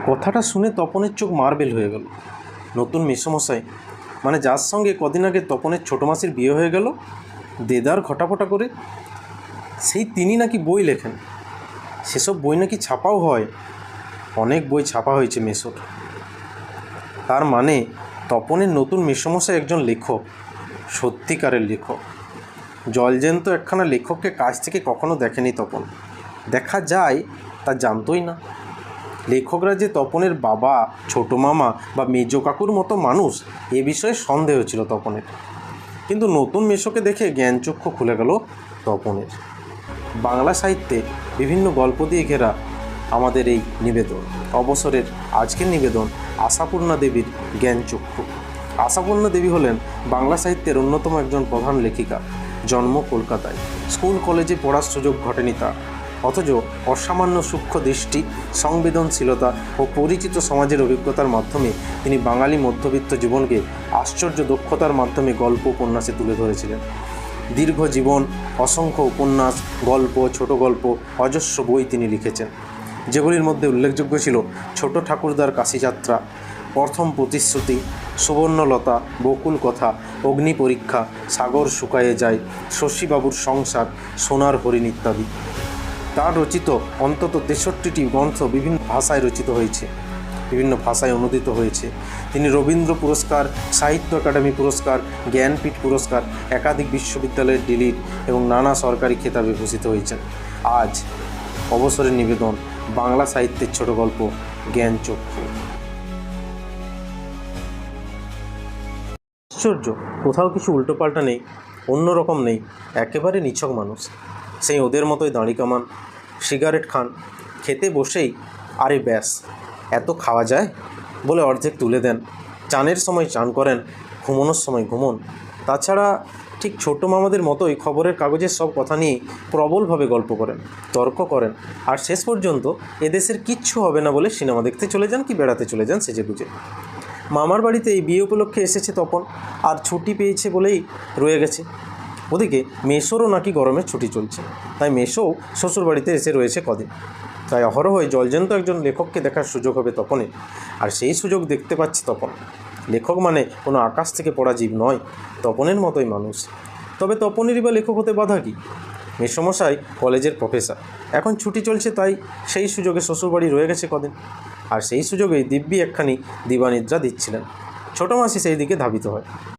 কথাটা শুনে তপনের চোখ মার্বেল হয়ে গেল। নতুন মেসোমশাই, মানে যার সঙ্গে কদিন আগে তপনের ছোটো মাসির বিয়ে হয়ে গেল দেদার ঘটাফটা করে, সেই তিনি নাকি বই লেখেন। সেসব বই নাকি ছাপাও হয়। অনেক বই ছাপা হয়েছে মেসোর। তার মানে তপনের নতুন মেসোমশাই একজন লেখক, সত্যিকারের লেখক। জলজ্যান্ত একখানা লেখককে কাছ থেকে কখনো দেখেনি তপন। দেখা যায় তা জানতই না। লেখকরা যে তপনের বাবা, ছোটো মামা বা মেজ কাকুর মতো মানুষ, এ বিষয়ে সন্দেহ ছিল তপনের। কিন্তু নতুন মেসোকে দেখে জ্ঞানচক্ষু খুলে গেল তপনের। বাংলা সাহিত্যে বিভিন্ন গল্প দিয়ে ঘেরা আমাদের এই নিবেদন। অবসরের আজকের নিবেদন আশাপূর্ণা দেবীর জ্ঞানচক্ষু। আশাপূর্ণা দেবী হলেন বাংলা সাহিত্যের অন্যতম একজন প্রধান লেখিকা। জন্ম কলকাতায়। স্কুল কলেজে পড়ার সুযোগ ঘটেনি তার, অথচ অসামান্য সূক্ষ্ম দৃষ্টি, সংবেদনশীলতা ও পরিচিত সমাজের অভিজ্ঞতার মাধ্যমে তিনি বাঙালি মধ্যবিত্ত জীবনকে আশ্চর্য দক্ষতার মাধ্যমে গল্প উপন্যাসে তুলে ধরেছিলেন। দীর্ঘ জীবন, অসংখ্য উপন্যাস, গল্প, ছোট গল্প, অজস্র বই তিনি লিখেছেন, যেগুলির মধ্যে উল্লেখযোগ্য ছিল ছোট ঠাকুরদার কাশিযাত্রা, প্রথম প্রতিশ্রুতি, সুবর্ণলতা, বকুল কথা, অগ্নি পরীক্ষা, সাগর শুকায়ে যায়, শশীবাবুর সংসার, সোনার হরিণ ইত্যাদি। তার রচিত অন্তত 63টি গ্রন্থ বিভিন্ন ভাষায় রচিত হয়েছে, বিভিন্ন ভাষায় অনুদিত হয়েছে। তিনি রবীন্দ্র পুরস্কার, সাহিত্য একাডেমি পুরস্কার, জ্ঞানপীঠ পুরস্কার, একাধিক বিশ্ববিদ্যালয়ের ডিলিট এবং নানা সরকারি খেতাবে ভূষিত হয়েছেন। আজ অবসরের নিবেদন বাংলা সাহিত্যের ছোট গল্প জ্ঞানচক্ষু। আশ্চর্য, কোথাও কিছু উল্টোপাল্টা নেই, অন্যরকম নেই, একেবারে নিছক মানুষ। সেই ওদের মতোই দাঁড়ি কামান, সিগারেট খান, খেতে বসেই আরে ব্যাস এত খাওয়া যায় বলে অর্ধেক তুলে দেন। চানের সময় চান করেন, ঘুমানোর সময় ঘুমন। তাছাড়া ঠিক ছোটো মামাদের মতোই খবরের কাগজের সব কথা নিয়ে প্রবলভাবে গল্প করেন, তর্ক করেন, আর শেষ পর্যন্ত এদেশের কিচ্ছু হবে না বলে সিনেমা দেখতে চলে যান কি বেড়াতে চলে যান সেজেগুজে। মামার বাড়িতে এই বিয়ে উপলক্ষে এসেছে তপন, আর ছুটি পেয়েছে বলেই রয়ে গেছে। ওদিকে মেসোরও নাকি গরমের ছুটি চলছে, তাই মেসোও শ্বশুরবাড়িতে এসে রয়েছে কদিন। তাই অহরহই জলজ্যান্ত একজন লেখককে দেখার সুযোগ হবে তপনের, আর সেই সুযোগ দেখতে পাচ্ছে তপন। লেখক মানে কোনো আকাশ থেকে পড়া জীব নয়, তপনের মতোই মানুষ। তবে তপনেরই বা লেখক হতে বাধা কী? মেসোমশাই কলেজের প্রফেসর, এখন ছুটি চলছে, তাই সেই সুযোগে শ্বশুরবাড়ি রয়ে গেছে কদিন। আর সেই সুযোগেই দিব্যি একখানি দিবানিদ্রা দিচ্ছিলেন। ছোটো মাসি সেই দিকে ধাবিত হয়।